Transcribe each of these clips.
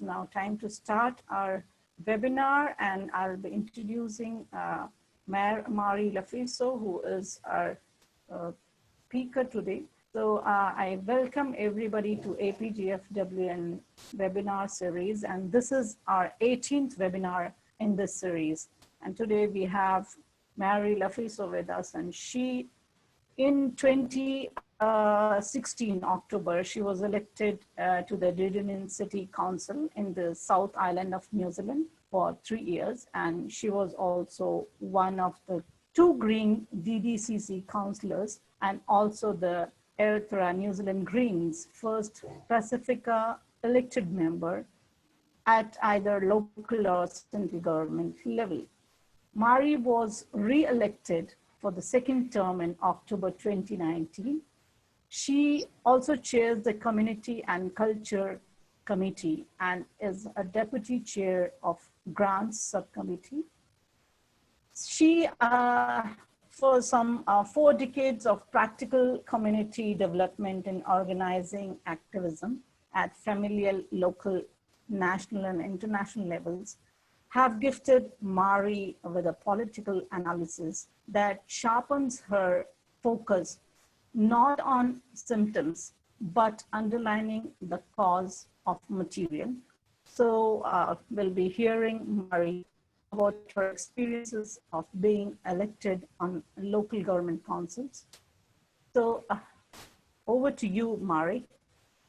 now time to start our webinar, and I'll be introducing Mayor Mari Laufiso, who is our speaker today. So I welcome everybody to APGFWN webinar series, and this is our 18th webinar in this series. And today we have Mary Laufiso with us, and she, in 2016 October, she was elected to the Dunedin City Council in the South Island of New Zealand for 3 years, and she was also one of the 2 Green DCC Councillors, and also the Aotearoa New Zealand Greens first Pāsifika Elected Member at either local or central government level. Mari was re-elected for the 2nd term in October 2019. She also chairs the Community and Culture Committee and is a Deputy Chair of Grants Subcommittee. She, for some 4 decades of practical community development and organizing activism at familial, local, national and international levels, have gifted Mari with a political analysis that sharpens her focus not on symptoms, but underlining the cause of material. So we'll be hearing Mari about her experiences of being elected on local government councils. So over to you, Mari.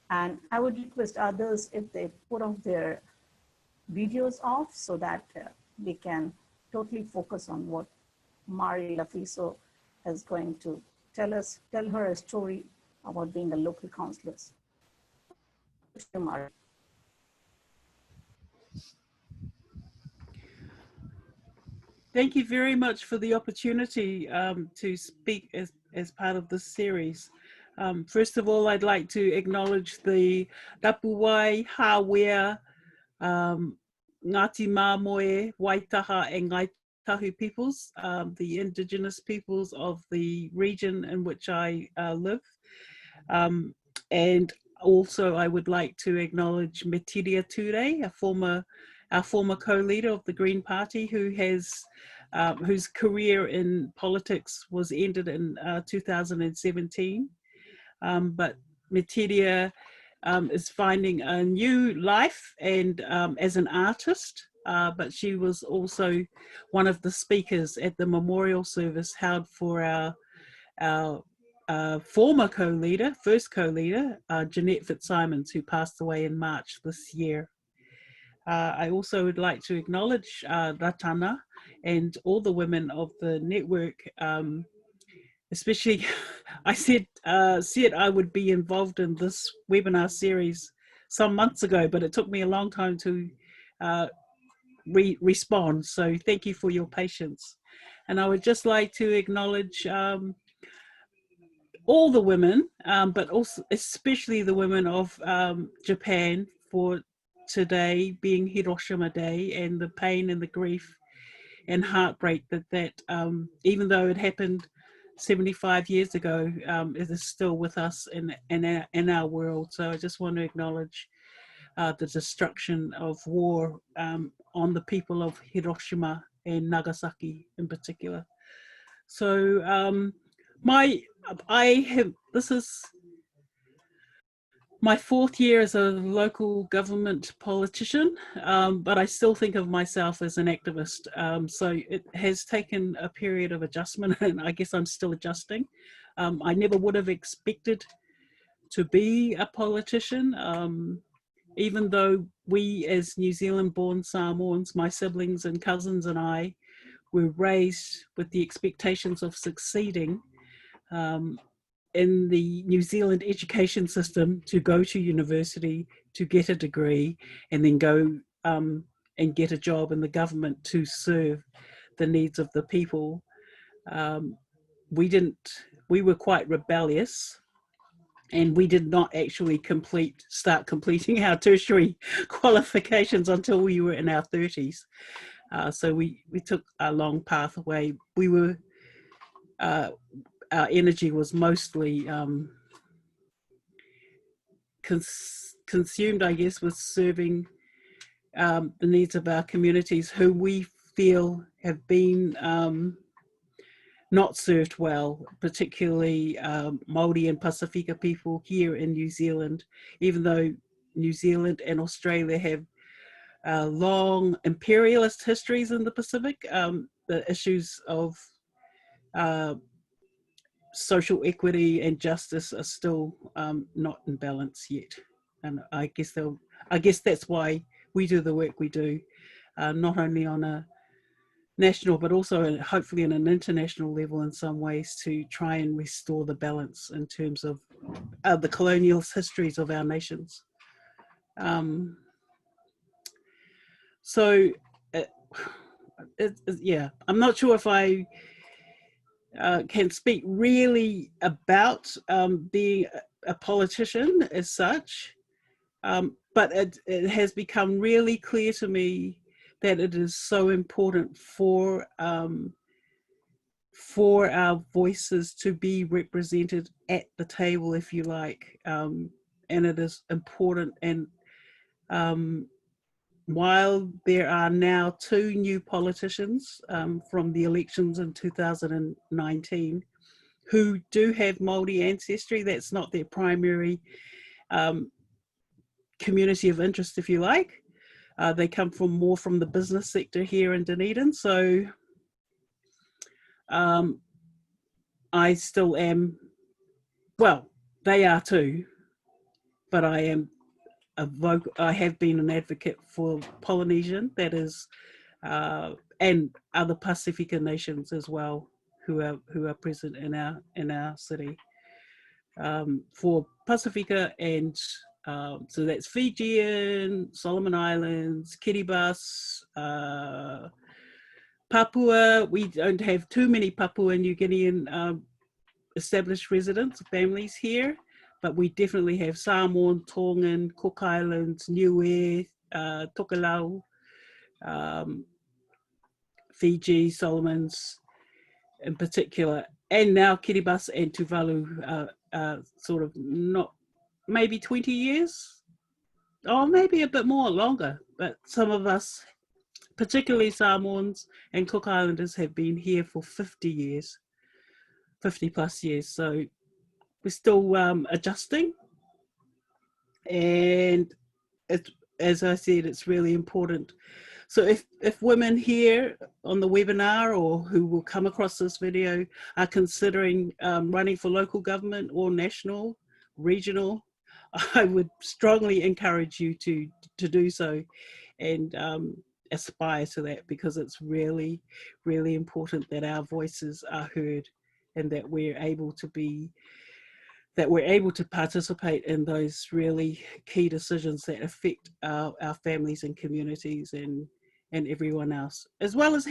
And I would request others if they put off their videos off so that we can totally focus on what Mari Laufiso is going to tell her a story about being a local councillor. Mari. Thank you very much for the opportunity to speak as part of this series. First of all, I'd like to acknowledge the Tapuwai, Hawea, Ngāti Māmoe, Waitaha and Ngaitahu peoples, the indigenous peoples of the region in which I live. And also I would like to acknowledge Metiria Ture, our former co-leader of the Green Party, who has whose career in politics was ended in 2017. But Metiria is finding a new life and as an artist, but she was also one of the speakers at the memorial service held for our former co-leader, first co-leader, Jeanette Fitzsimons, who passed away in March this year. I also would like to acknowledge Rachana and all the women of the network, especially I said I would be involved in this webinar series some months ago, but it took me a long time to respond. So thank you for your patience. And I would just like to acknowledge all the women, but also especially the women of Japan for today being Hiroshima Day, and the pain and the grief and heartbreak that even though it happened 75 years ago, it is still with us in our world. So I just want to acknowledge the destruction of war on the people of Hiroshima and Nagasaki in particular. So this is my 4th year as a local government politician, but I still think of myself as an activist. So it has taken a period of adjustment, and I guess I'm still adjusting. I never would have expected to be a politician, even though we as New Zealand-born Samoans, my siblings and cousins and I, were raised with the expectations of succeeding in the New Zealand education system, to go to university, to get a degree, and then go and get a job in the government to serve the needs of the people. We were quite rebellious, and we did not actually start completing our tertiary qualifications until we were in our 30s. So we took a long pathway. We were our energy was mostly consumed, I guess, with serving the needs of our communities who we feel have been not served well, particularly Māori and Pāsifika people here in New Zealand, even though New Zealand and Australia have long imperialist histories in the Pacific. The issues of social equity and justice are still not in balance yet. And I guess that's why we do the work we do, not only on a national, but also hopefully on an international level in some ways, to try and restore the balance in terms of the colonial histories of our nations. Yeah, I'm not sure if I can speak really about being a politician as such, but it has become really clear to me that it is so important for our voices to be represented at the table, if you like, and it is important. And while there are now 2 new politicians from the elections in 2019 who do have Māori ancestry, that's not their primary community of interest, if you like. They come from more from the business sector here in Dunedin. So I still am, well, they are too, but I am I have been an advocate for Polynesian, that is, and other Pāsifika nations as well, who are present in our city. For Pāsifika, and so that's Fijian, Solomon Islands, Kiribati, Papua. We don't have too many Papua New Guinean established residents, families here, but we definitely have Samoan, Tongan, Cook Islands, Niue, Tokelau, Fiji, Solomons in particular, and now Kiribati and Tuvalu, sort of not, maybe 20 years, or maybe a bit more, longer, but some of us, particularly Samoans and Cook Islanders, have been here for 50 years, 50 plus years, so we're still adjusting. And as I said, it's really important. So if women here on the webinar or who will come across this video are considering running for local government or national, regional, I would strongly encourage you to do so and aspire to that, because it's really, really important that our voices are heard and that we're able to participate in those really key decisions that affect our families and communities and everyone else, as well as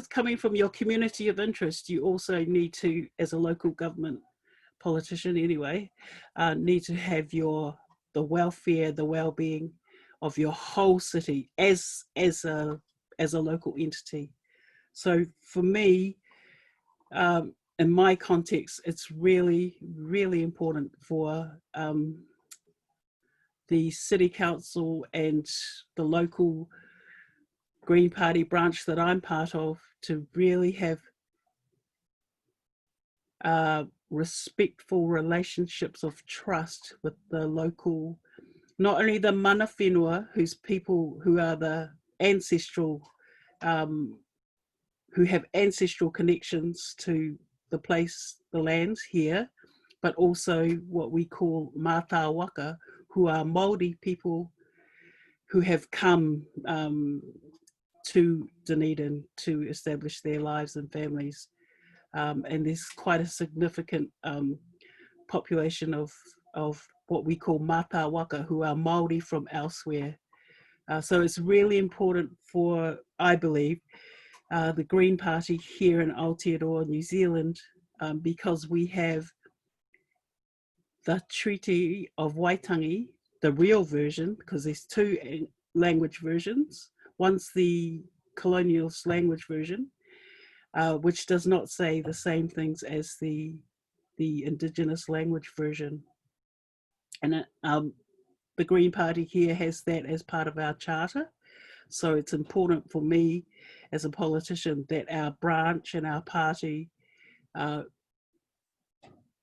coming from your community of interest. You also need to, as a local government politician anyway, need to have the welfare, the well-being of your whole city as a local entity. So for me, in my context, it's really, really important for the City Council and the local Green Party branch that I'm part of to really have respectful relationships of trust with the local, not only the mana whenua, whose people who are the ancestral, who have ancestral connections to the place, the lands here, but also what we call mātā waka, who are Māori people who have come to Dunedin to establish their lives and families. And there's quite a significant population of what we call mātā waka, who are Māori from elsewhere. So it's really important for, I believe, the Green Party here in Aotearoa, New Zealand, because we have the Treaty of Waitangi, the real version, because there's 2 language versions. One's the colonialist language version, which does not say the same things as the indigenous language version. And the Green Party here has that as part of our charter. So it's important for me as a politician that our branch and our party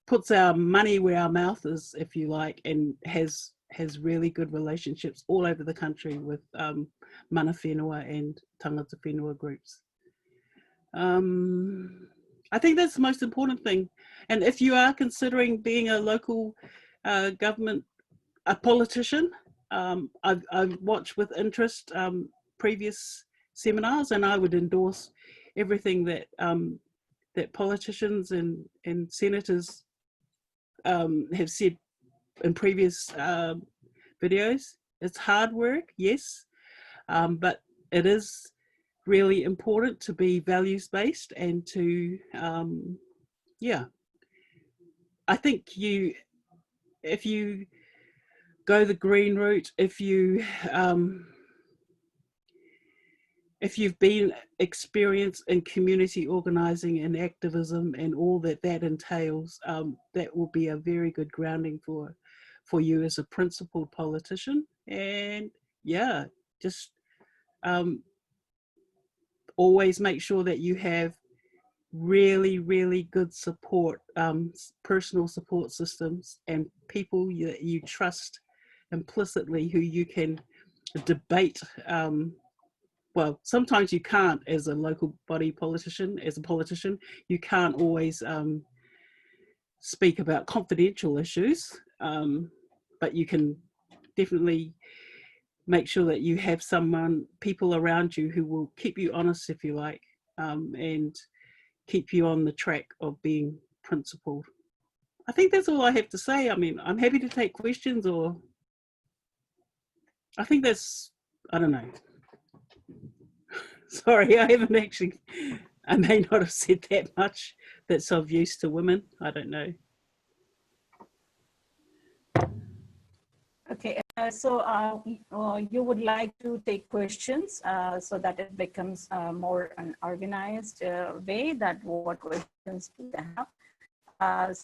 puts our money where our mouth is, if you like, and has really good relationships all over the country with mana whenua and tangata whenua groups. I think that's the most important thing. And if you are considering being a local government, a politician, I've watched with interest previous seminars, and I would endorse everything that that politicians and senators have said in previous videos. It's hard work, yes, but it is really important to be values-based and to, yeah. I think if you go the green route, if you've been experienced in community organising and activism and all that entails, that will be a very good grounding for you as a principled politician. And yeah, just always make sure that you have really, really good support, personal support systems, and people that you trust implicitly, who you can debate. Well, sometimes you can't as a local body politician, as a politician, you can't always speak about confidential issues, but you can definitely make sure that you have people around you who will keep you honest, if you like, and keep you on the track of being principled. I think that's all I have to say. I mean, I'm happy to take questions, or I think that's, I don't know. Sorry, I may not have said that much that's of use to women. I don't know. Okay, so you would like to take questions so that it becomes more an organized way, that what questions do they have.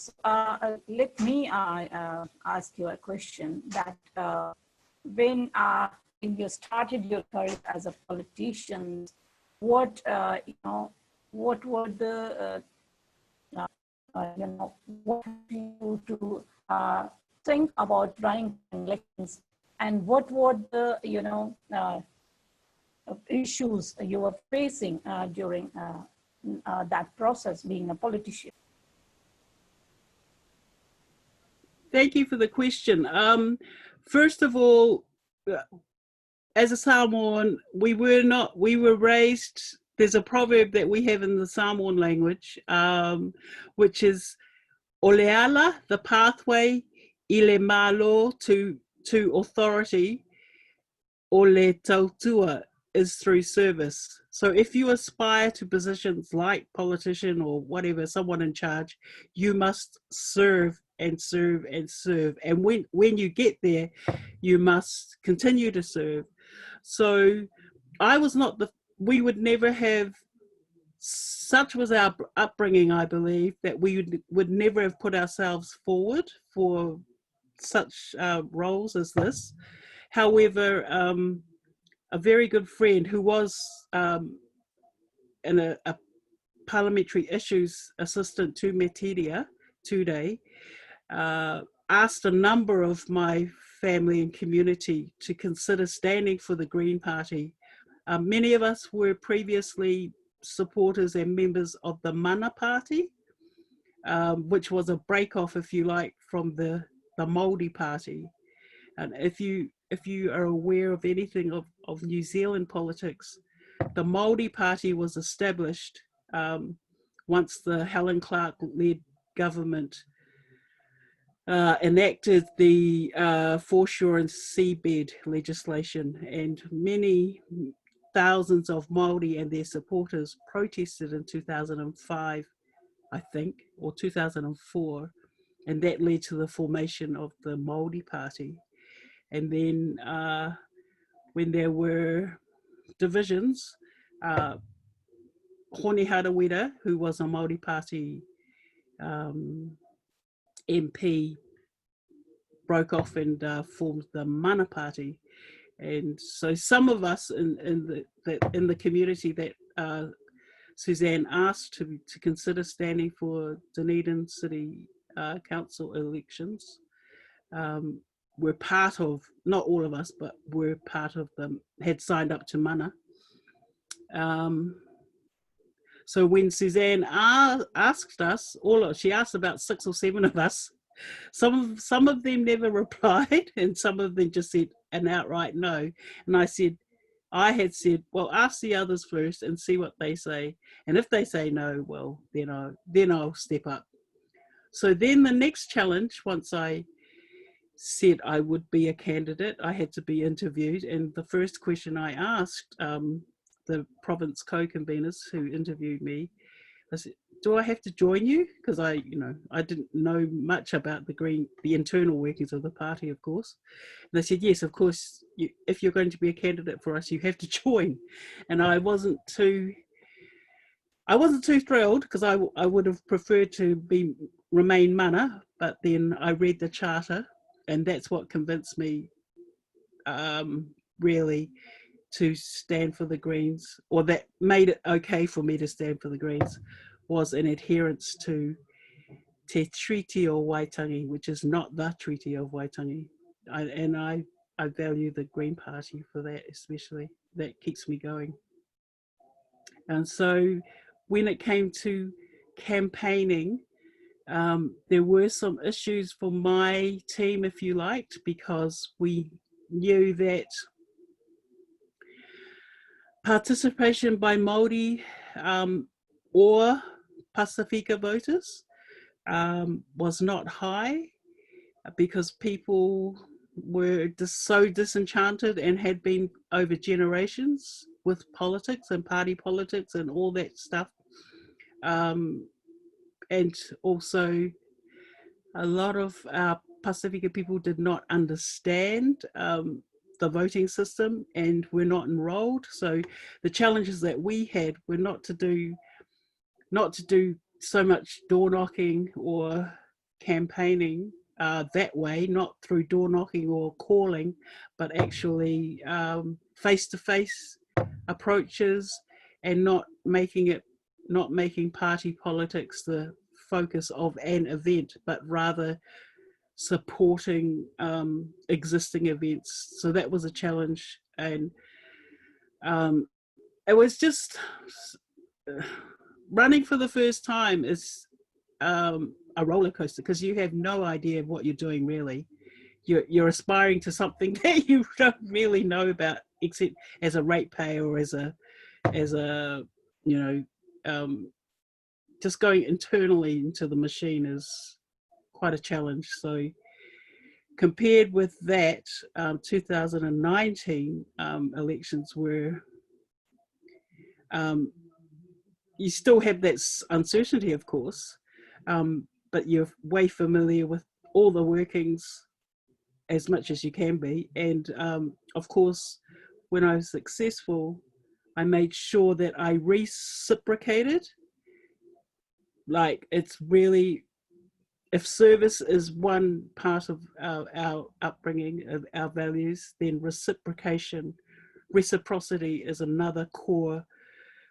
Let me ask you a question, that when you started your career as a politician, what what were the what you to think about running elections, and what were the issues you were facing during that process, being a politician? Thank you for the question. First of all, as a Samoan, we were raised, there's a proverb that we have in the Samoan language, which is oleala, the pathway, ile malo to authority, ole tautua is through service. So if you aspire to positions like politician or whatever, someone in charge, you must serve and serve and serve. And when you get there, you must continue to serve. So I was not we would never have, such was our upbringing, I believe, that we would never have put ourselves forward for such roles as this. However, a very good friend who was in a parliamentary issues assistant to Metiria today, asked a number of my family and community to consider standing for the Green Party. Many of us were previously supporters and members of the Mana Party, which was a break-off, if you like, from the Māori Party. And if you are aware of anything of New Zealand politics, the Māori Party was established once the Helen Clark-led government enacted the foreshore and seabed legislation, and many thousands of Māori and their supporters protested in 2005, I think, or 2004, and that led to the formation of the Māori Party. And then when there were divisions, Hone Harawira, who was a Māori Party MP, broke off and formed the Mana Party. And so some of us in the community that Suzanne asked to consider standing for Dunedin City Council elections were part of, not all of us, but were part of them, had signed up to Mana. So when Suzanne asked us, she asked about 6 or 7 of us. Some of them never replied, and some of them just said an outright no. And I had said, well, ask the others first and see what they say. And if they say no, well, then I'll step up. So then the next challenge, once I said I would be a candidate, I had to be interviewed. And the first question I asked the province co-conveners who interviewed me, I said, do I have to join you? Because I didn't know much about the internal workings of the party, of course. And they said, yes, of course, if you're going to be a candidate for us, you have to join. And I wasn't too thrilled, because I would have preferred to remain Mana, but then I read the charter, and that's what convinced me really to stand for the Greens, or that made it okay for me to stand for the Greens, was an adherence to Te Treaty o Waitangi, which is not the Treaty of Waitangi. I value the Green Party for that, especially. That keeps me going. And so when it came to campaigning, there were some issues for my team, if you liked, because we knew that participation by Māori or Pāsifika voters was not high, because people were so disenchanted and had been over generations with politics and party politics and all that stuff. And also a lot of Pāsifika people did not understand the voting system and were not enrolled. So the challenges that we had were not to do so much door knocking or campaigning that way, not through door knocking or calling, but actually face-to-face approaches, and not making party politics the focus of an event, but rather supporting existing events. So that was a challenge, and it was just running for the first time is a roller coaster, because you have no idea what you're doing really. You're aspiring to something that you don't really know about, except as a ratepayer or as a just going internally into the machine is quite a challenge. So compared with that, 2019 elections were, you still have that uncertainty, of course, but you're way familiar with all the workings as much as you can be. And of course, when I was successful, I made sure that I reciprocated. Like, it's really, if service is one part of our upbringing, of our values, then reciprocity is another core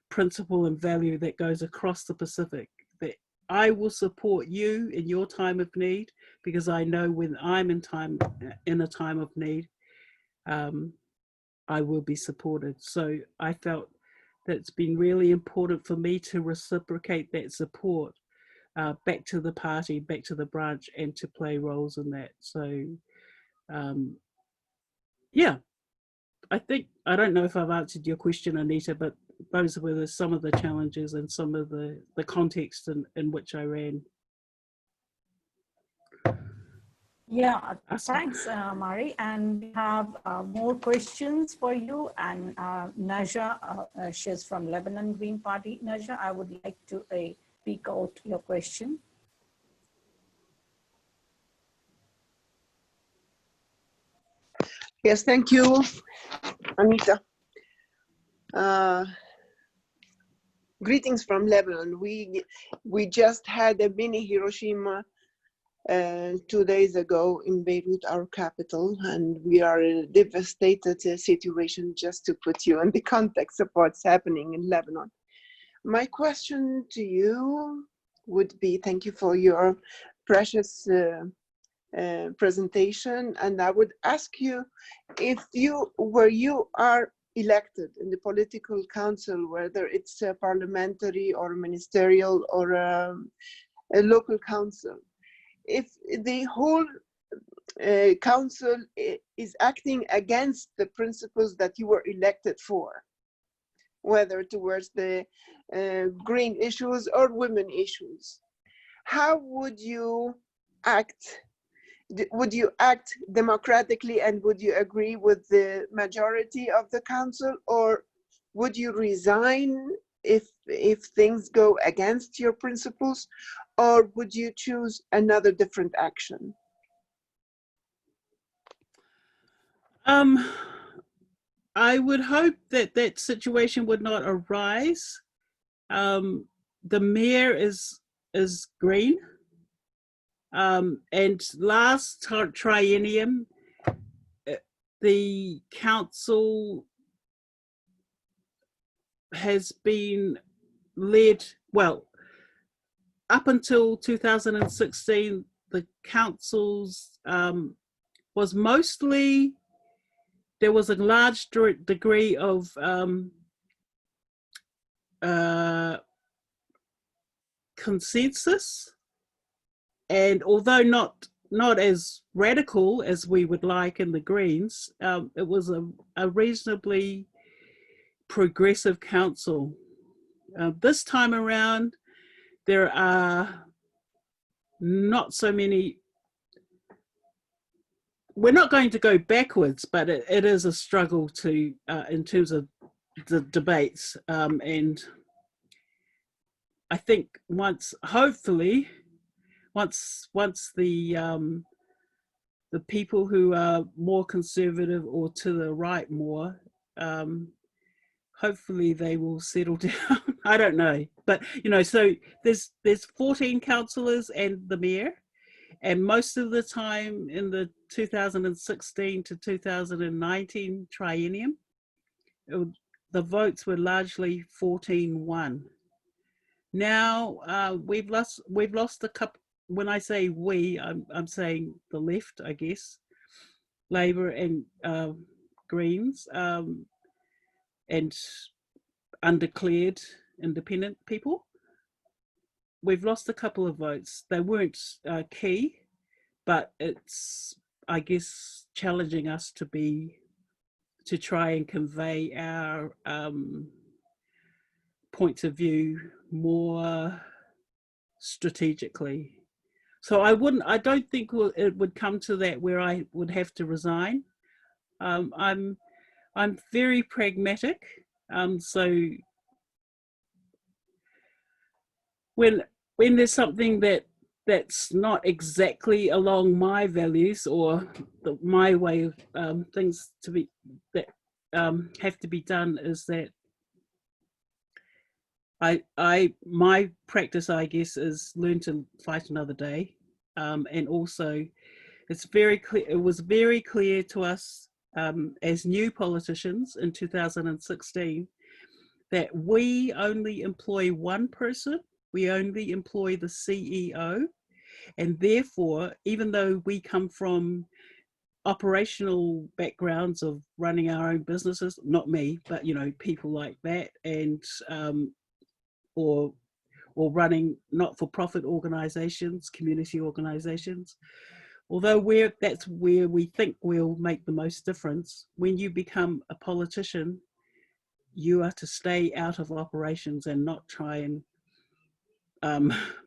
principle and value that goes across the Pacific. That I will support you in your time of need, because I know when I'm in a time of need, I will be supported. So I felt that it's been really important for me to reciprocate that support back to the party, back to the branch, and to play roles in that. So yeah, I don't know if I've answered your question, Anita, but those were some of the challenges and some of the context in which I ran. Yeah, thanks, Mari. And we have more questions for you. And Najah, she's from Lebanon Green Party. Najah, I would like to speak out your question. Yes, thank you, Anita. Greetings from Lebanon. We just had a mini Hiroshima 2 days ago in Beirut, our capital, and we are in a devastated situation, just to put you in the context of what's happening in Lebanon. My question to you would be, thank you for your precious presentation, and I would ask you, if you are elected in the political council, whether it's a parliamentary or ministerial or a local council, if the whole council is acting against the principles that you were elected for, whether towards the green issues or women issues, how would you act? Would you act democratically, and would you agree with the majority of the council, or would you resign if things go against your principles, or would you choose another different action? I would hope that that situation would not arise. The mayor is green, and last triennium, the council has been led, well, up until 2016, the councils was mostly, there was a large degree of consensus, and although not as radical as we would like in the Greens, it was a reasonably progressive council. This time around, there are not so many. We're not going to go backwards, but it is a struggle to in terms of the debates, and I think hopefully once the people who are more conservative or to the right more, hopefully they will settle down. I don't know, but so there's 14 councillors and the mayor, and most of the time in the 2016 to 2019 triennium, the votes were largely 14-1. Now we've lost a couple. When I say we, I'm saying the left, I guess, Labour and Greens, and undeclared independent people. We've lost a couple of votes. They weren't key, but it's, I guess, challenging us to try and convey our points of view more strategically. So I don't think it would come to that where I would have to resign. I'm very pragmatic. So when there's something that's not exactly along my values or my way of things to be that have to be done, is that my practice, I guess, is learn to fight another day, and also it's very clear. It was very clear to us as new politicians in 2016 that we only employ one person. We only employ the CEO, and therefore, even though we come from operational backgrounds of running our own businesses, not me, but people like that, and or running not-for-profit organizations, community organizations. Although that's where we think we'll make the most difference, when you become a politician, you are to stay out of operations and not try and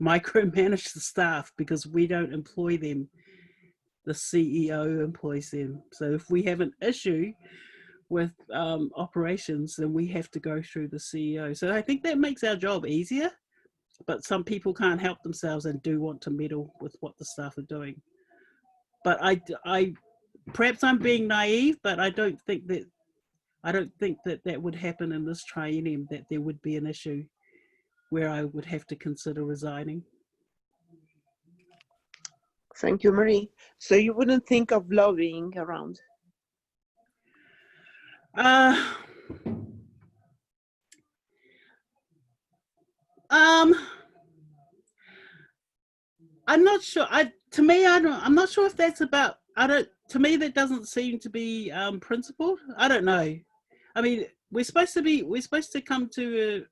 micromanage the staff, because we don't employ them. The CEO employs them. So if we have an issue with operations, then we have to go through the CEO. So I think that makes our job easier, but some people can't help themselves and do want to meddle with what the staff are doing. But I perhaps I'm being naive, but I don't think that that would happen in this triennium, that there would be an issue where I would have to consider resigning. Thank you, Marie. So you wouldn't think of lobbying around? I'm not sure. I'm not sure if that's about. To me, that doesn't seem to be principled. I don't know. I mean, we're supposed to come to a,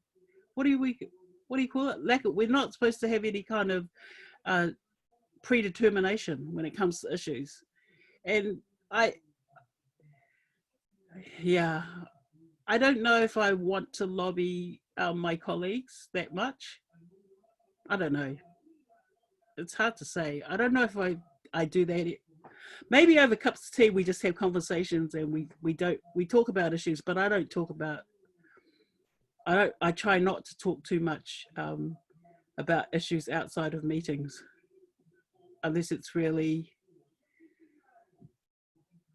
what do you call it? We're not supposed to have any kind of predetermination when it comes to issues. And I don't know if I want to lobby my colleagues that much. I don't know. It's hard to say. I don't know if I do that. Maybe over cups of tea we just have conversations and we talk about issues, but I don't talk about. I try not to talk too much about issues outside of meetings, unless it's really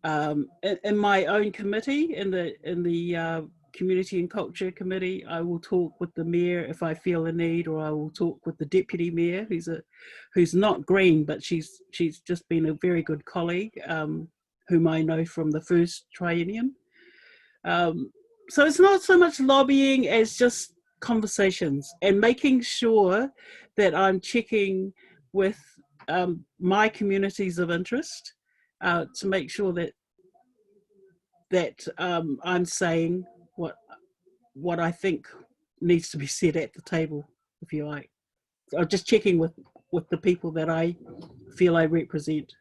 in my own committee, in the Community and Culture Committee. I will talk with the mayor if I feel a need, or I will talk with the deputy mayor, who's not Green, but she's just been a very good colleague, whom I know from the first triennium. So it's not so much lobbying as just conversations and making sure that I'm checking with my communities of interest to make sure that I'm saying what I think needs to be said at the table, if you like. So just checking with the people that I feel I represent,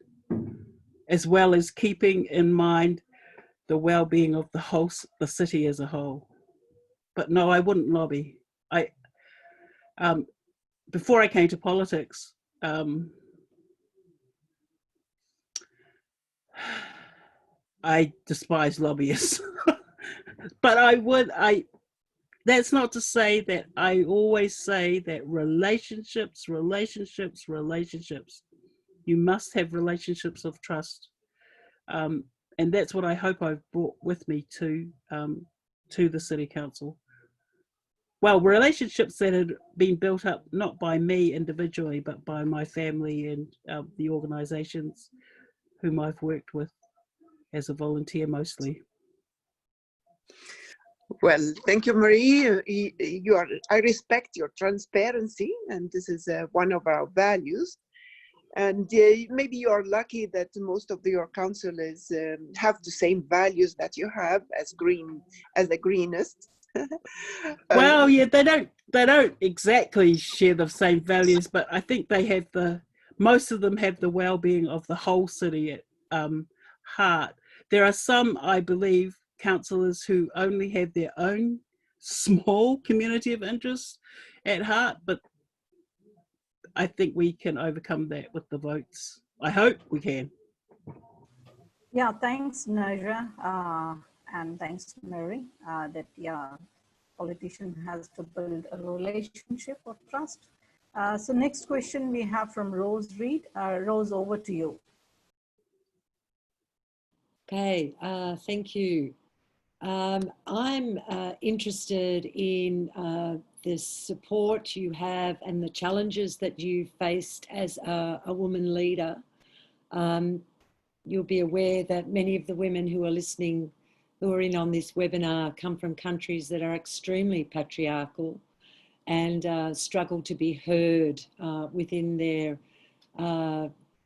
as well as keeping in mind the well-being of the city as a whole. But no, I wouldn't lobby. Before I came to politics, I despise lobbyists. But that's not to say that I always say that relationships. You must have relationships of trust. And that's what I hope I've brought with me to the City Council. Well, relationships that had been built up not by me individually, but by my family and the organisations whom I've worked with as a volunteer mostly. Well, thank you, Marie. I respect your transparency, and this is one of our values. And maybe you are lucky that most of your councillors have the same values that you have as a greenist. Well, yeah, they don't exactly share the same values, but I think they have most of them have the well-being of the whole city at heart. There are some, I believe, councillors who only have their own small community of interest at heart, but I think we can overcome that with the votes. I hope we can. Yeah, thanks, Najah, and thanks, Mary, politician has to build a relationship of trust. So next question we have from Rose Reed. Rose, over to you. Okay, thank you. I'm interested in the support you have and the challenges that you faced as a woman leader. You'll be aware that many of the women who are listening, who are in on this webinar, come from countries that are extremely patriarchal and struggle to be heard within their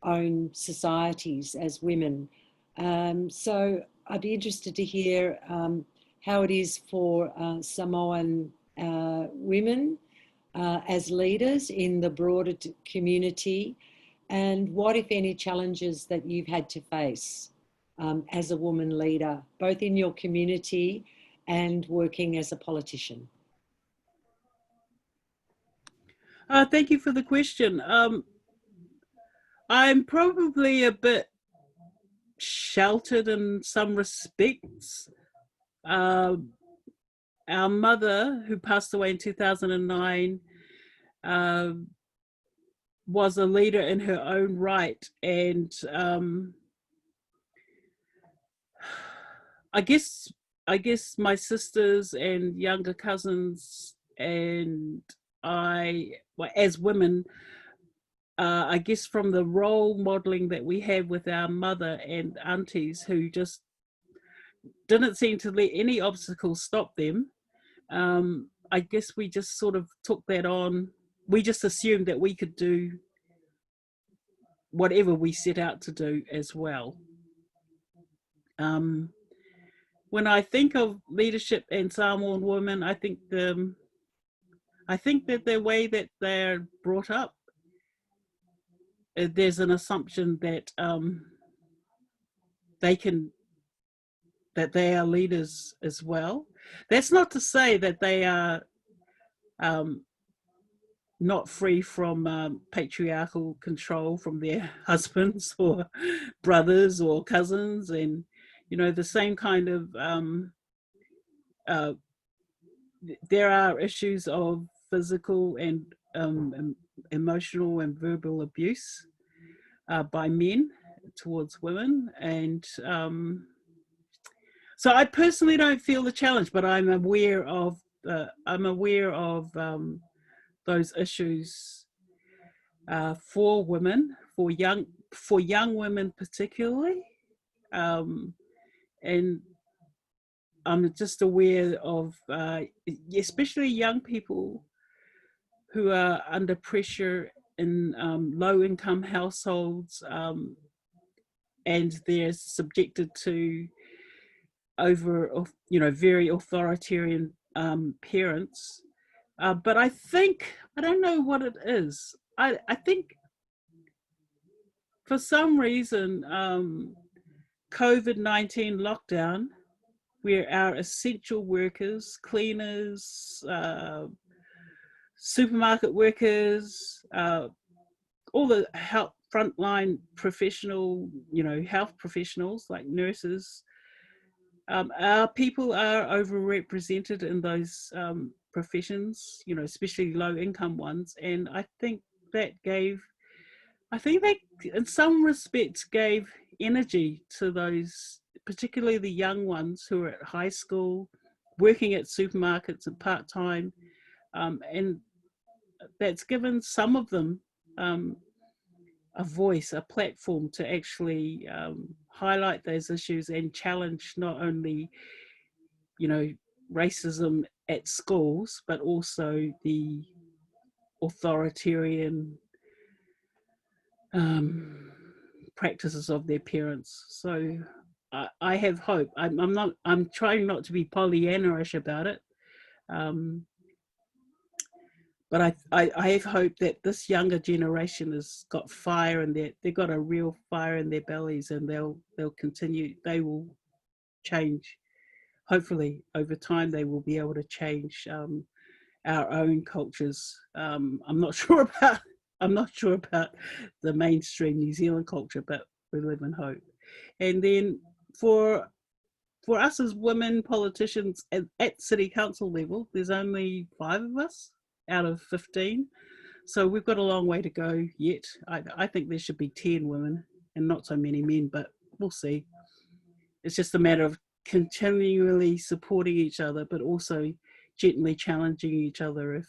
own societies as women. So I'd be interested to hear how it is for Samoan women as leaders in the broader community, and what, if any, challenges that you've had to face as a woman leader, both in your community and working as a politician. Thank you for the question. I'm probably a bit sheltered in some respects. Our mother, who passed away in 2009, was a leader in her own right, and I guess my sisters and younger cousins and I, well, as women, I guess from the role modeling that we have with our mother and aunties who just didn't seem to let any obstacles stop them, I guess we just sort of took that on. We just assumed that we could do whatever we set out to do as well. When I think of leadership and Samoan women, I think that the way that they're brought up, there's an assumption that they are leaders as well. That's not to say that they are not free from patriarchal control from their husbands or brothers or cousins, and the same kind of there are issues of physical and emotional and verbal abuse by men towards women, and so I personally don't feel the challenge, but I'm aware of those issues for women, for young women particularly, and I'm just aware of especially young people who are under pressure in low-income households, and they're subjected to very authoritarian parents. But I don't know what it is. I think for some reason, COVID-19 lockdown, where our essential workers, cleaners, supermarket workers, all the frontline professional, health professionals like nurses, our people are overrepresented in those professions, especially low-income ones, and I think that in some respects gave energy to those, particularly the young ones who are at high school, working at supermarkets and part-time, and that's given some of them a voice, a platform to actually highlight those issues and challenge not only, racism at schools, but also the authoritarian practices of their parents. So I have hope. I'm trying not to be Pollyanna-ish about it. But I have hope that this younger generation has got fire, and they've got a real fire in their bellies, and they'll continue. They will change. Hopefully, over time, they will be able to change our own cultures. I'm not sure about the mainstream New Zealand culture, but we live in hope. And then for us as women politicians at city council level, there's only 5 of us out of 15, so we've got a long way to go yet. I think there should be 10 women and not so many men, but we'll see. It's just a matter of continually supporting each other, but also gently challenging each other if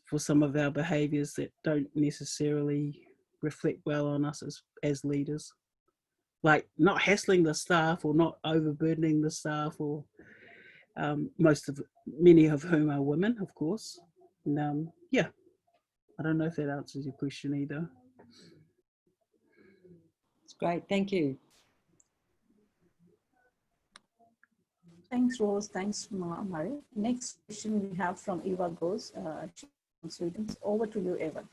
for some of our behaviours that don't necessarily reflect well on us as leaders, like not hassling the staff or not overburdening the staff, or many of whom are women, of course. And yeah, I don't know if that answers your question either. It's great, thank you. Thanks, Rose. Thanks, Murray. Next question we have from Eva Goes, from Sweden. Over to you, Eva.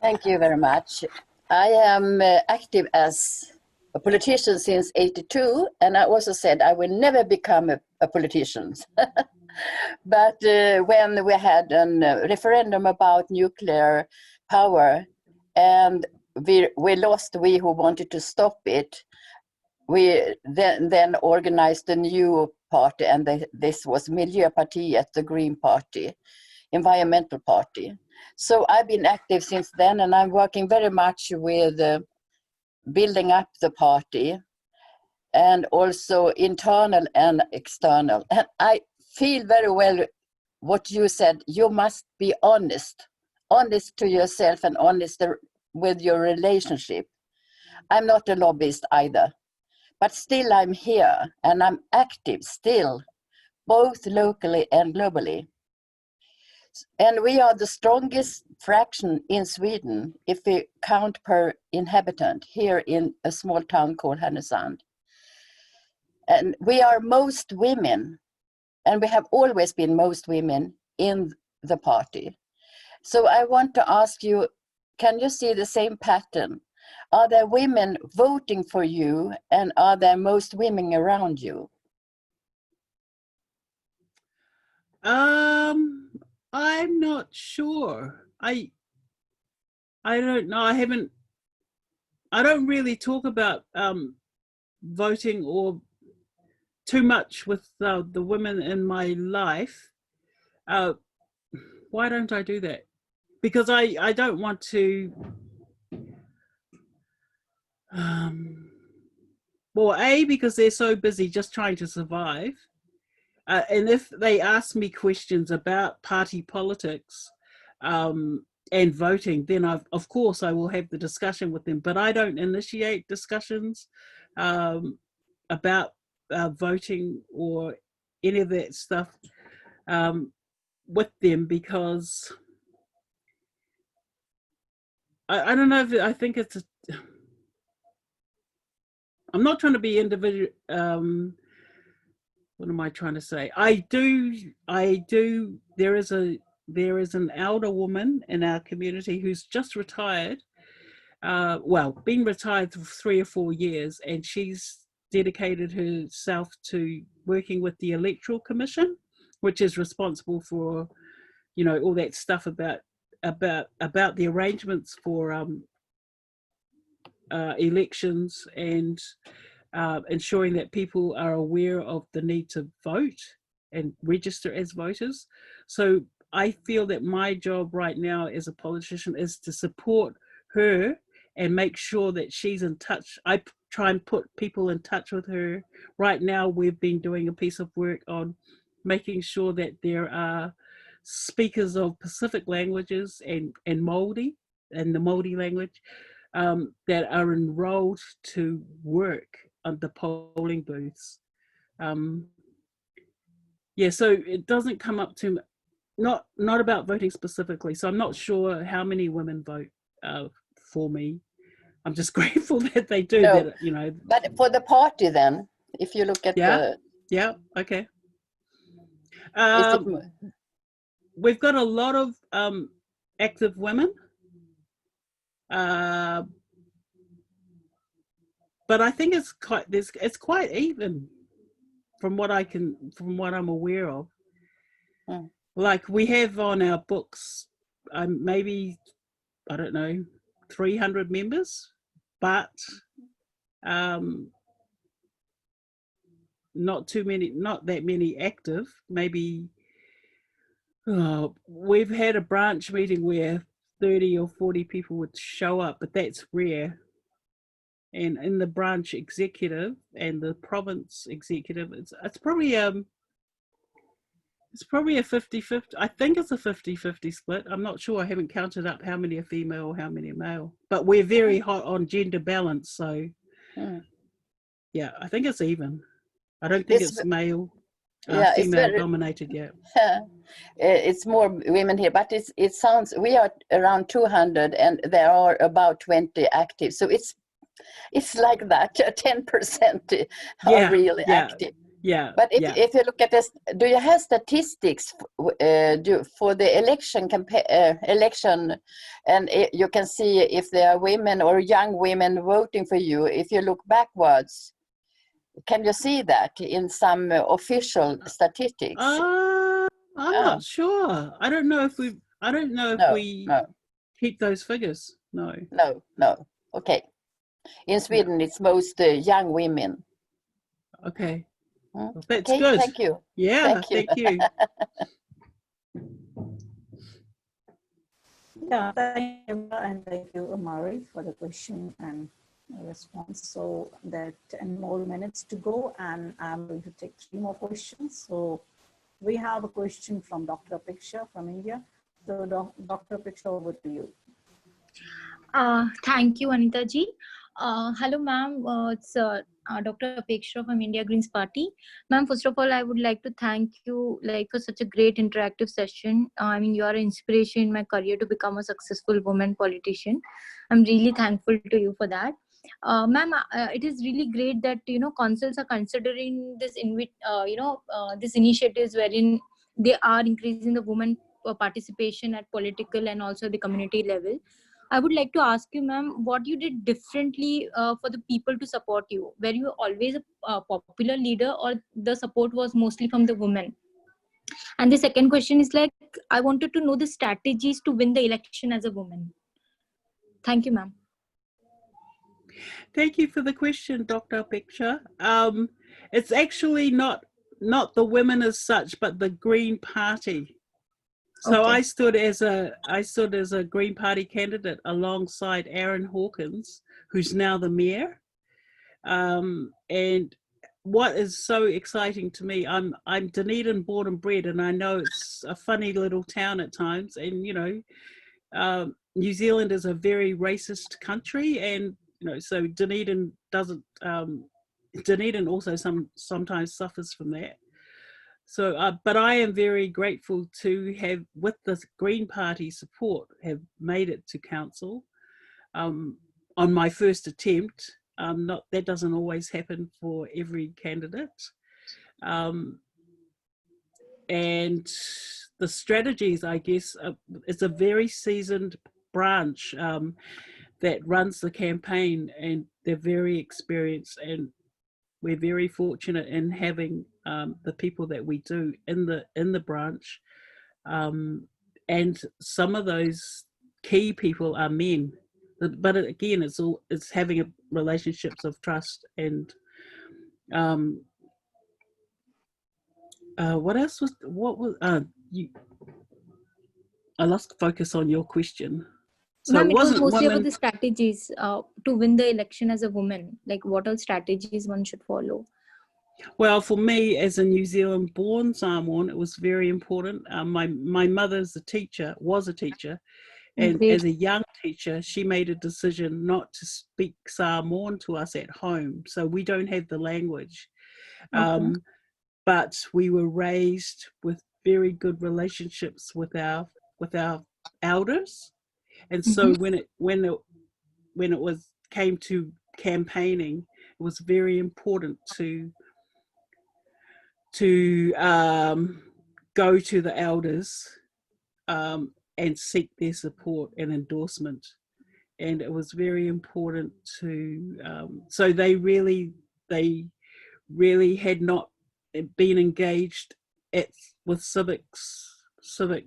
Thank you very much. I am active as a politician since '82, and I also said I will never become a politician. But when we had a referendum about nuclear power, and we lost, we who wanted to stop it, we then organized a new party, and this was Miljöpartiet, the Green Party, environmental party. So I've been active since then, and I'm working very much with building up the party, and also internal and external. And I feel very well what you said, you must be honest. honest to yourself and honest with your relationship. I'm not a lobbyist either, but still I'm here and I'm active still, both locally and globally. And we are the strongest fraction in Sweden if we count per inhabitant here in a small town called Härnösand. And we are most women, and we have always been most women in the party. So I want to ask you, can you see the same pattern? Are there women voting for you, and are there most women around you? I'm not sure. I don't know. I don't really talk about voting or too much with the women in my life. Why don't I do that? Because I don't want to, well, A, because they're so busy just trying to survive. And if they ask me questions about party politics and voting, then of course I will have the discussion with them, but I don't initiate discussions about voting or any of that stuff with them, because I don't know if I think it's I'm not trying to be individual. What am I trying to say? I do. There is an elder woman in our community who's just retired. Well, been retired for 3 or 4 years, and she's dedicated herself to working with the Electoral Commission, which is responsible for, all that stuff about the arrangements for elections and ensuring that people are aware of the need to vote and register as voters. So I feel that my job right now as a politician is to support her and make sure that she's in touch. I try and put people in touch with her. Right now, we've been doing a piece of work on making sure that there are speakers of Pacific languages and Māori, and the Māori language, that are enrolled to work on the polling booths. Yeah, so it doesn't come up to, not about voting specifically. So I'm not sure how many women vote for me. I'm just grateful that they do. No, that, But for the party then, if you look at Yeah, okay. is it, We've got a lot of active women. But I think it's quite even from what I'm aware of. Like we have on our books, maybe, I don't know, 300 members, but not that many active. Maybe we've had a branch meeting where 30 or 40 people would show up, but that's rare. And in the branch executive and the province executive, it's probably a 50-50. I think it's a 50-50 split. I'm not sure. I haven't counted up how many are female or how many are male. But we're very hot on gender balance. So yeah, I think it's even. I don't think it's male, female dominated yet. It's more women here, but it sounds, we are around 200 and there are about 20 active. So it's like that, 10% are really active. Yeah. But if you look at this, do you have statistics for the election, and you can see if there are women or young women voting for you? If you look backwards, can you see that in some official statistics? I'm not sure. I don't know if we keep those figures. No. Okay. In Sweden, it's most young women. Okay. Well, that's good. Thank you. Yeah, thank you. Yeah, thank you, and thank you, Amari, for the question and response. So there are 10 more minutes to go, and I'm going to take 3 more questions. So we have a question from Dr. Apeksha from India. So Dr. Apeksha, over to you. Thank you, Anita ji. Hello, ma'am. It's Dr. Apeksha from India Greens Party. Ma'am, first of all, I would like to thank you for such a great interactive session. I mean, you are an inspiration in my career to become a successful woman politician. I'm really thankful to you for that. Ma'am, it is really great that councils are considering this this initiatives wherein they are increasing the women participation at political and also the community level. I would like to ask you, ma'am, what you did differently for the people to support you? Were you always a popular leader, or the support was mostly from the women? And the second question is I wanted to know the strategies to win the election as a woman. Thank you, ma'am. Thank you for the question, Dr. Apeksha. It's actually not the women as such, but the Green Party. So Okay. I stood as a Green Party candidate alongside Aaron Hawkins, who's now the mayor. And what is so exciting to me, I'm Dunedin born and bred, and I know it's a funny little town at times, and New Zealand is a very racist country, and so Dunedin doesn't. Dunedin also sometimes suffers from that. So, but I am very grateful to have, with the Green Party support, have made it to council on my first attempt. That doesn't always happen for every candidate. And the strategies, I guess, it's a very seasoned branch that runs the campaign, and they're very experienced, and we're very fortunate in having the people that we do in the branch, and some of those key people are men. But again, it's having relationships of trust. And what else was you? I lost focus on your question. So Ma'am, it was wasn't mostly women. about the strategies to win the election as a woman. What all strategies one should follow? Well, for me, as a New Zealand-born Samoan, it was very important. My mother's was a teacher, and Great. as a young teacher, she made a decision not to speak Samoan to us at home, so we don't have the language. Okay. But we were raised with very good relationships with our elders, and so when it came to campaigning, it was very important to go to the elders and seek their support and endorsement. And it was very important to, so they really had not been engaged with civic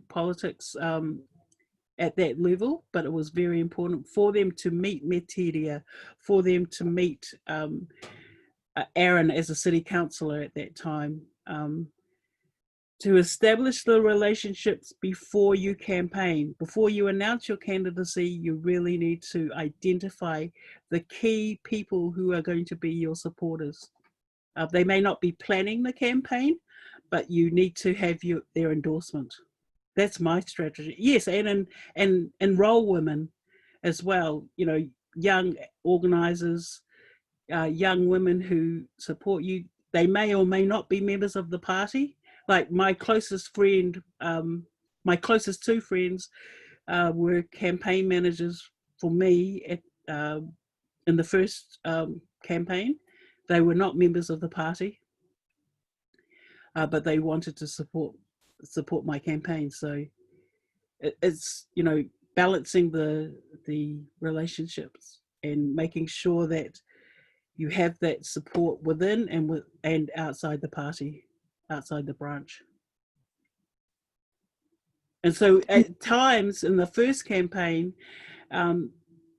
politics at that level, but it was very important for them to meet Metiria, for them to meet Aaron as a city councillor at that time, to establish the relationships before you campaign. Before you announce your candidacy, you really need to identify the key people who are going to be your supporters. They may not be planning the campaign, but you need to have their endorsement. That's my strategy. Yes, and enroll women as well. Young organisers, young women who support you. They may or may not be members of the party. Like my closest friend, my closest two friends were campaign managers for me in the first campaign. They were not members of the party, but they wanted to support my campaign. So it's balancing the relationships and making sure that you have that support within and outside the party, outside the branch. And so at times in the first campaign,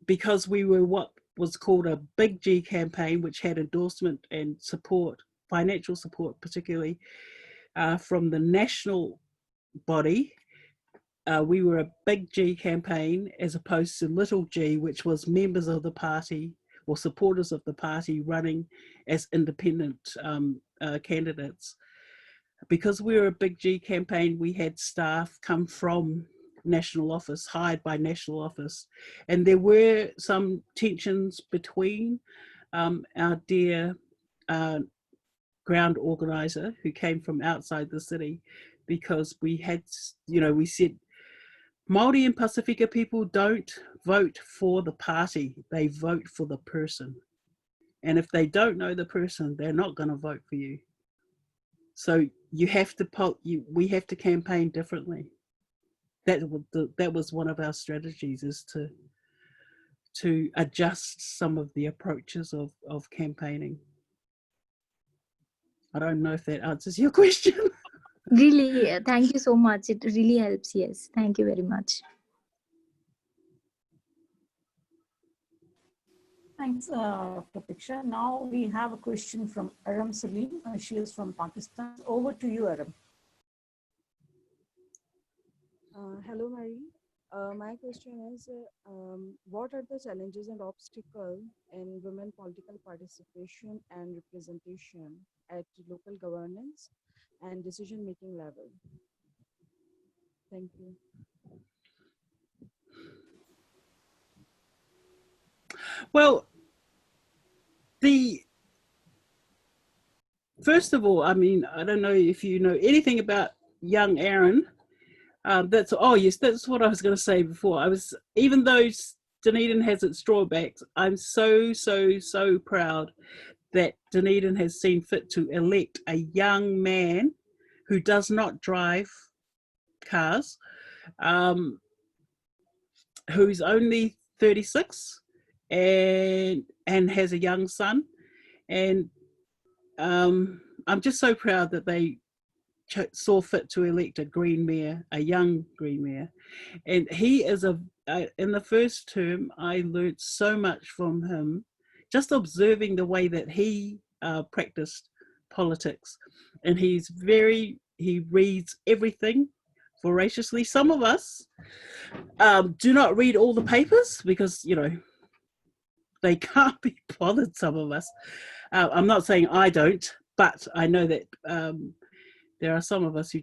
because we were what was called a big G campaign, which had endorsement and support, financial support particularly, from the national body, we were a big G campaign as opposed to little g, which was members of the party or supporters of the party running as independent candidates. Because we were a big G campaign, we had staff come from national office, hired by national office. And there were some tensions between our dear ground organizer who came from outside the city, because we had, we said, Māori and Pāsifika people don't vote for the party, they vote for the person. And if they don't know the person, they're not going to vote for you. So you have to we have to campaign differently. That was one of our strategies, is to adjust some of the approaches of campaigning. I don't know if that answers your question. Really, thank you so much. It really helps. Yes, thank you very much. Thanks, Dr. Apeksha. Now we have a question from Aram Salim. She is from Pakistan. Over to you, Aram. Hello, Mary. My question is, what are the challenges and obstacles in women political participation and representation at local governance and decision-making level? Thank you. Well, first of all, I mean, I don't know if you know anything about young Aaron. That's what I was going to say before. Even though Dunedin has its drawbacks, I'm so proud that Dunedin has seen fit to elect a young man who does not drive cars, who's only 36 and has a young son. And I'm just so proud that they saw fit to elect a Green mayor, a young Green mayor. And he is in the first term, I learned so much from him, just observing the way that he practiced politics. And he reads everything voraciously. Some of us do not read all the papers because, they can't be bothered, some of us. I'm not saying I don't, but I know that there are some of us who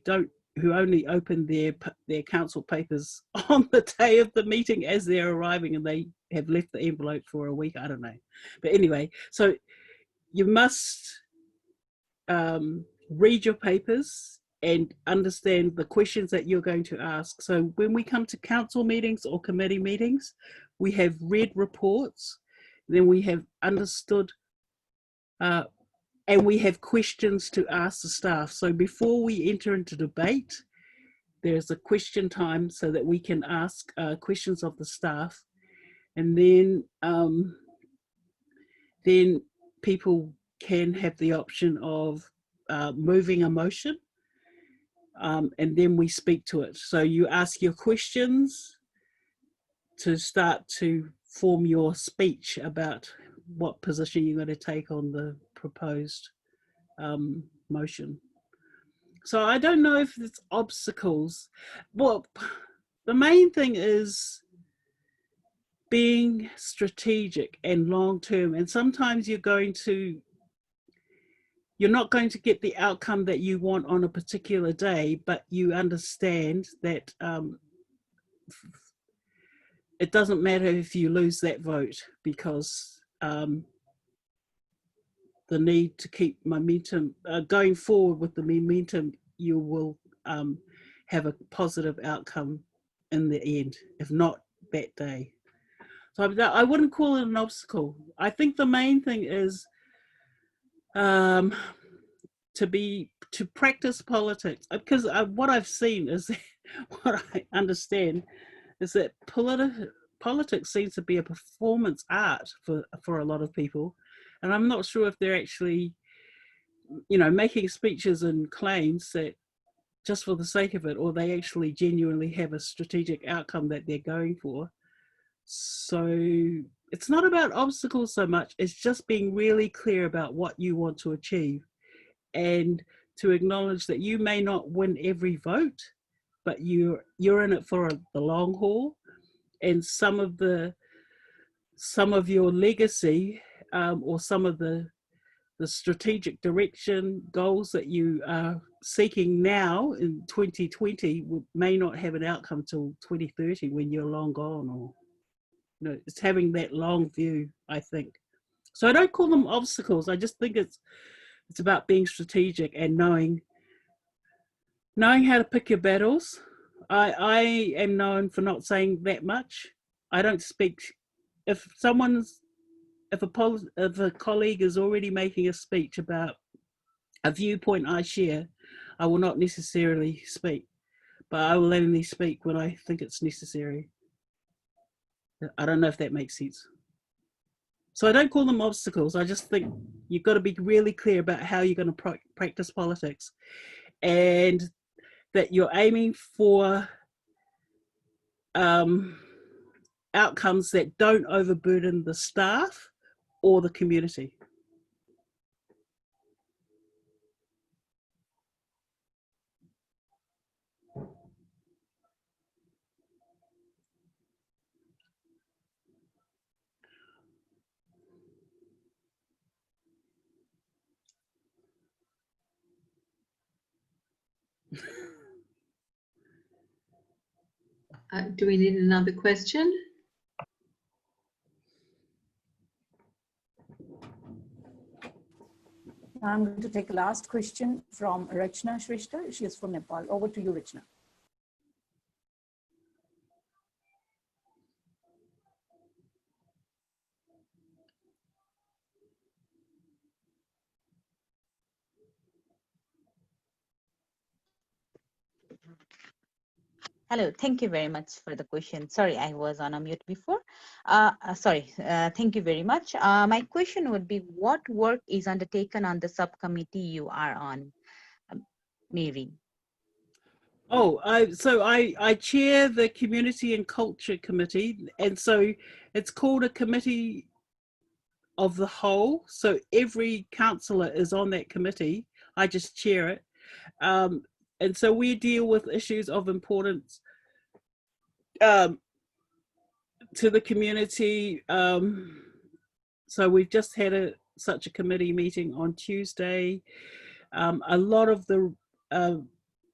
only open their council papers on the day of the meeting as they're arriving, and they have left the envelope for a week. I don't know. But anyway, so you must read your papers and understand the questions that you're going to ask. So when we come to council meetings or committee meetings, we have read reports, then we have understood and we have questions to ask the staff. So before we enter into debate, there's a question time so that we can ask questions of the staff. And then people can have the option of moving a motion, and then we speak to it. So you ask your questions to start to form your speech about what position you're going to take on the proposed motion. So I don't know if it's obstacles. Well, the main thing is being strategic and long-term, and sometimes you're not going to get the outcome that you want on a particular day, but you understand that it doesn't matter if you lose that vote, because the need to keep momentum, going forward with the momentum, you will have a positive outcome in the end, if not that day. So I wouldn't call it an obstacle. I think the main thing is to practice politics, because what I've seen is, what I understand is that politics seems to be a performance art for a lot of people, and I'm not sure if they're actually, making speeches and claims that just for the sake of it, or they actually genuinely have a strategic outcome that they're going for. So it's not about obstacles so much, it's just being really clear about what you want to achieve, and to acknowledge that you may not win every vote, but you're in it for the long haul, and some of your legacy, or some of the the strategic direction goals that you are seeking now in 2020 may not have an outcome till 2030 when you're long gone, or it's having that long view, I think. So I don't call them obstacles. I just think it's about being strategic and knowing how to pick your battles. I am known for not saying that much. I don't speak. If a colleague is already making a speech about a viewpoint I share, I will not necessarily speak, but I will only speak when I think it's necessary. I don't know if that makes sense. So I don't call them obstacles. I just think you've got to be really clear about how you're going to practice politics, and that you're aiming for outcomes that don't overburden the staff or the community. Do we need another question? I'm going to take a last question from Rachana Shrestha. She is from Nepal. Over to you, Rachana. Hello, thank you very much for the question. Sorry, I was on a mute before. Thank you very much. My question would be, what work is undertaken on the subcommittee you are on, Mary? Oh, I chair the Community and Culture Committee, and so it's called a committee of the whole. So every councillor is on that committee. I just chair it. And so we deal with issues of importance to the community. So we've just had such a committee meeting on Tuesday. A lot of the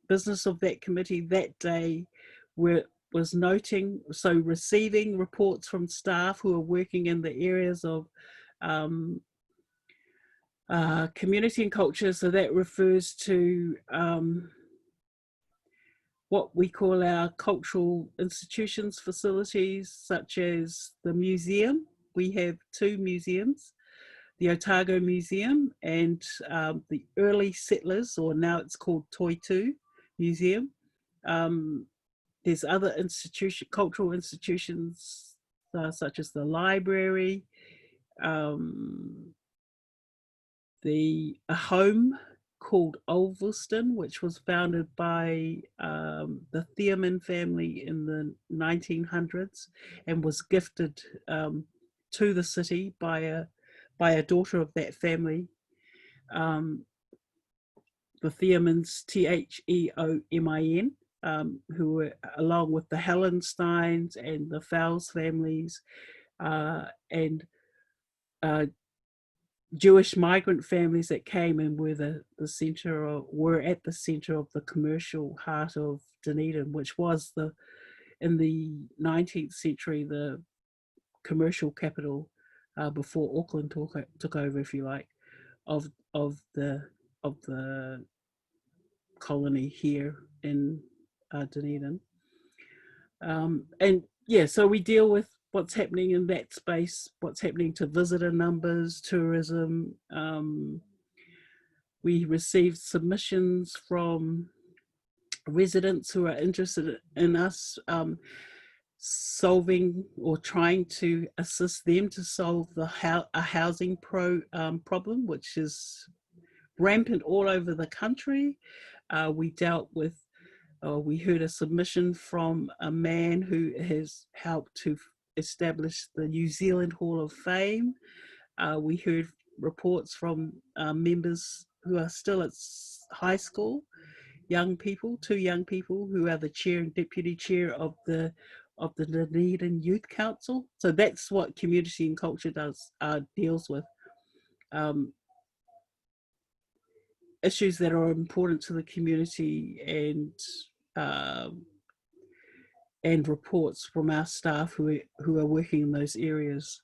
business of that committee that day was noting, so receiving reports from staff who are working in the areas of community and culture. So that refers to what we call our cultural institutions facilities, such as the museum. We have two museums, the Otago Museum and the Early Settlers, or now it's called Toitu Museum. There's other cultural institutions such as the library, a home called Ulverston, which was founded by the Thierman family in the 1900s and was gifted to the city by a daughter of that family. The Thiermans, Theomin, who were, along with the Hellensteins and the Fowles families, and Jewish migrant families that came and were at the center of the commercial heart of Dunedin, which was in the 19th century the commercial capital before Auckland took over, if you like, of the colony here in Dunedin. And yeah, so we deal with what's happening in that space, what's happening to visitor numbers, tourism. We received submissions from residents who are interested in us solving or trying to assist them to solve a housing problem, which is rampant all over the country. We heard a submission from a man who has helped to establish the New Zealand Hall of Fame. We heard reports from members who are still at high school, two young people who are the chair and deputy chair of the Dunedin Youth Council. So that's what community and culture deals with. issues that are important to the community and reports from our staff who are working in those areas.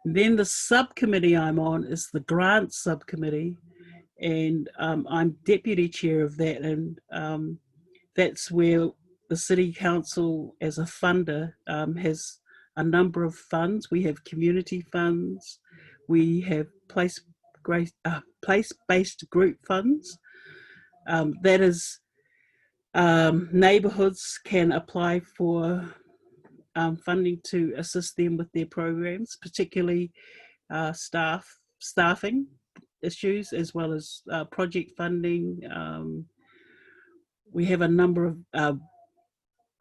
And then the subcommittee I'm on is the grant subcommittee, and I'm deputy chair of that, and that's where the City Council as a funder has a number of funds. We have community funds, we have place-based group funds. That is, neighbourhoods can apply for funding to assist them with their programs, particularly staffing issues, as well as project funding. We have a number of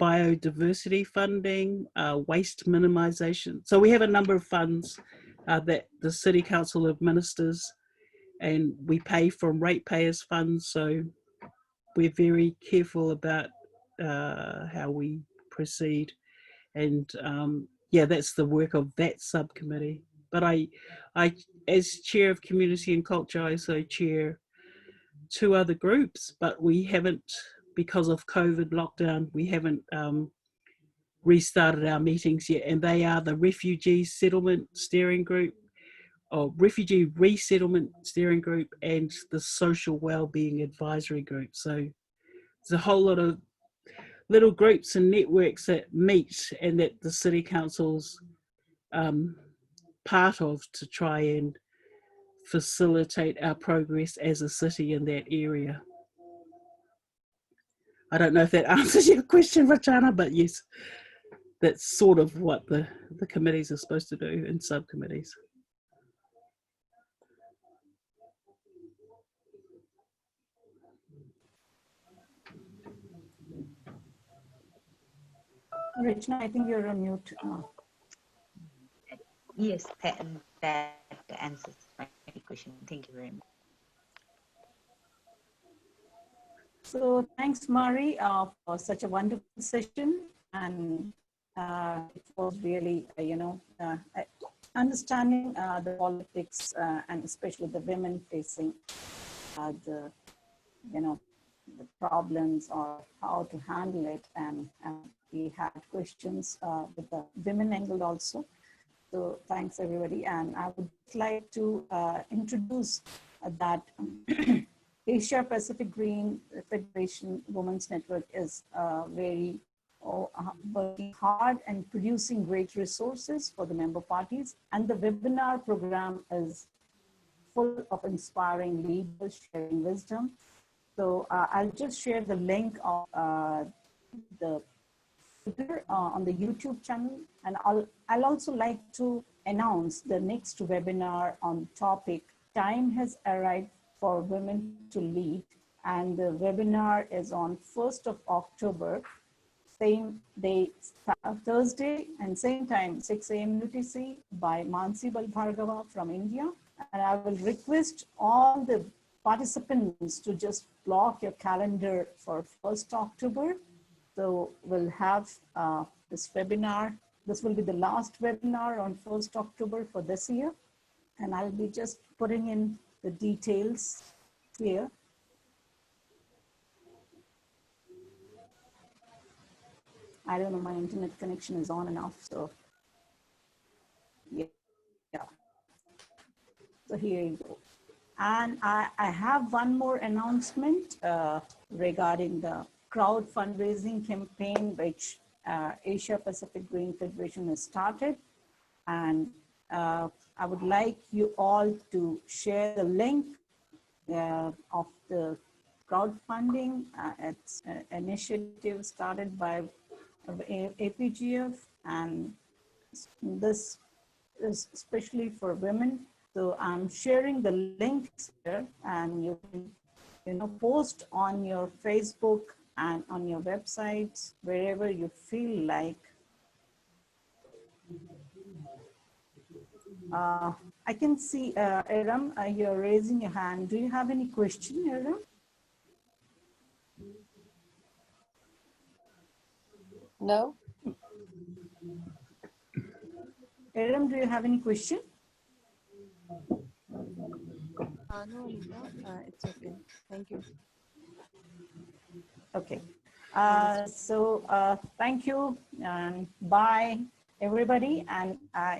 biodiversity funding, waste minimisation. So we have a number of funds that the City Council administers, and we pay from ratepayers' funds. So we're very careful about how we proceed. And yeah, that's the work of that subcommittee. But I, as chair of community and culture, I also chair 2 other groups, but we haven't, because of COVID lockdown, we haven't restarted our meetings yet. And they are the Refugee Settlement Steering Group, or Refugee Resettlement Steering Group, and the Social Wellbeing Advisory Group. So there's a whole lot of little groups and networks that meet and that the City Council's part of to try and facilitate our progress as a city in that area. I don't know if that answers your question, Rachana, but yes, that's sort of what the committees are supposed to do in subcommittees. Rachana, I think you're on mute. Yes, that answers my question. Thank you very much. So thanks, Mari, for such a wonderful session. And it was really, understanding the politics and especially the women facing the problems or how to handle it. And we had questions with the women angle also. So thanks everybody. And I would like to introduce that Asia Pacific Green Federation Women's Network is very working hard and producing great resources for the member parties. And the webinar program is full of inspiring leaders sharing wisdom. So I'll just share the link of the on the YouTube channel, and I'll also like to announce the next webinar on topic Time Has Arrived for Women to Lead, and the webinar is on 1st of October, same day, Thursday, and same time, 6 a.m. UTC by Mansi Balbhargava from India. And I will request all the participants to just block your calendar for 1st October. So we'll have this webinar. This will be the last webinar on 1st October for this year. And I'll be just putting in the details here. I don't know, my internet connection is on and off, so yeah. So here you go. And I have one more announcement regarding the crowd fundraising campaign, which Asia Pacific Green Federation has started. And I would like you all to share the link of the crowdfunding. It's an initiative started by APGF, and this is especially for women. So I'm sharing the links here, and you can post on your Facebook and on your websites, wherever you feel like. I can see Aram, you're raising your hand. Do you have any question, Aram? No. Aram, do you have any question? No, Anita, it's okay. Thank you. Okay. Thank you and bye everybody. And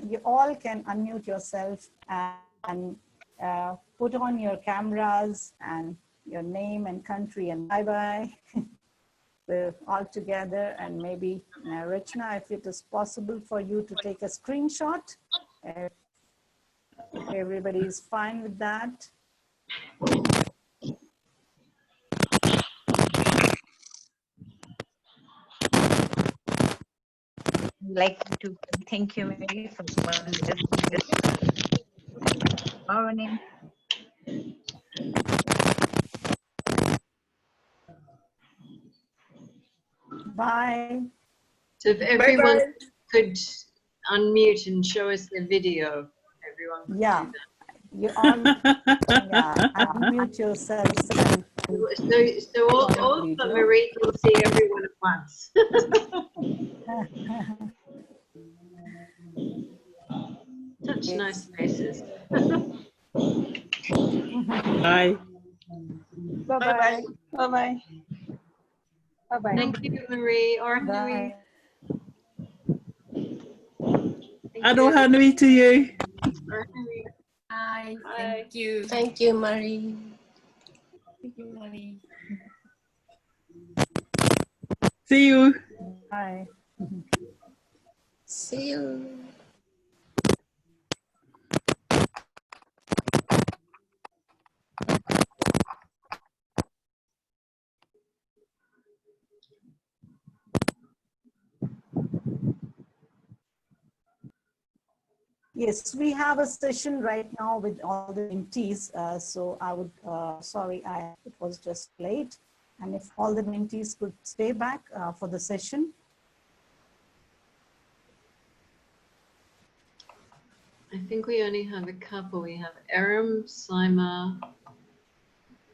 you all can unmute yourself and put on your cameras and your name and country and bye-bye. We're all together, and maybe Rachana, if it is possible for you to take a screenshot, if everybody is fine with that. I'd like to thank you, Mary, for the wonderful morning. Bye. So if everyone could unmute and show us the video, everyone could Yeah. do that. You all unmute yourselves. And So also Marie can see everyone at once. Such nice faces. Bye. Bye-bye. Bye-bye. Bye-bye. Thank you, Marie. Or Bye. Aloha nui to you. Hi, Bye. thank you. Thank you, Marie. Thank you, Marie. See you. Bye. See you. Yes, we have a session right now with all the mentees. So I would, sorry, it was just late. And if all the mentees could stay back for the session. I think we only have a couple. We have Aram, Sima,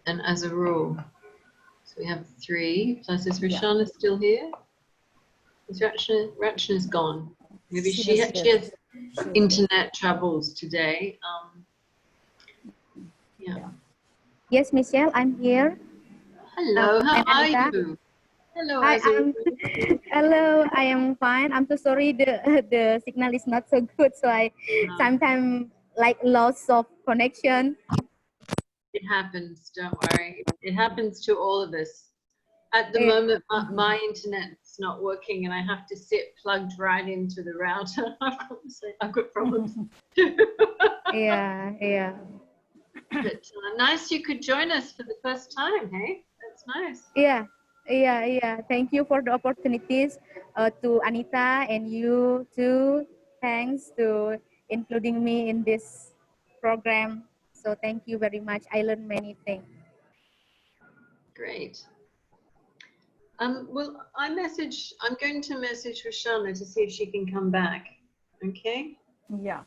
and Azarul. So we have 3. Plus, is Rachana still here? Is Rachana's gone. Maybe she has internet troubles today. Yeah. Yes, Michelle, I'm here. Hello, how I'm are Anita. you? Hello, Hi, Azarul. hello, I am fine. I'm so sorry the signal is not so good, so I sometimes like loss of connection. It happens, don't worry. It happens to all of us. At the moment, my internet's not working and I have to sit plugged right into the router. I've got problems. Yeah. But nice you could join us for the first time, hey? That's nice. Yeah. Thank you for the opportunities to Anita and you too. Thanks to including me in this program. So thank you very much. I learned many things. Great. Well, I'm going to message Rachana to see if she can come back. Okay? Yeah.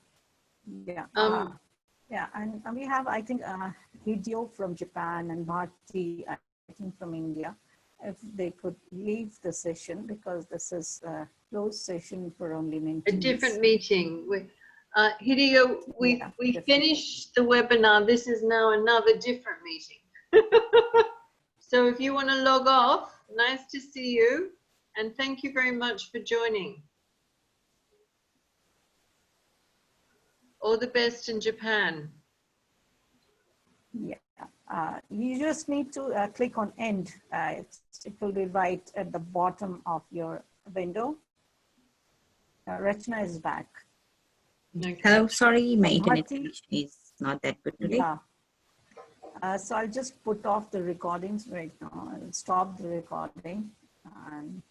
And we have, I think, Hideo from Japan and Bharti, I think, from India. If they could leave the session, because this is a closed session for only mentees. A different meeting. Hideo, we finished the webinar. This is now another different meeting. So if you want to log off, nice to see you. And thank you very much for joining. All the best in Japan. Yeah. You just need to click on end. It will be right at the bottom of your window. Rachana is back. Okay. Hello, sorry, my internet connection is not that good today. Yeah. So I'll just put off the recordings right now. I'll stop the recording and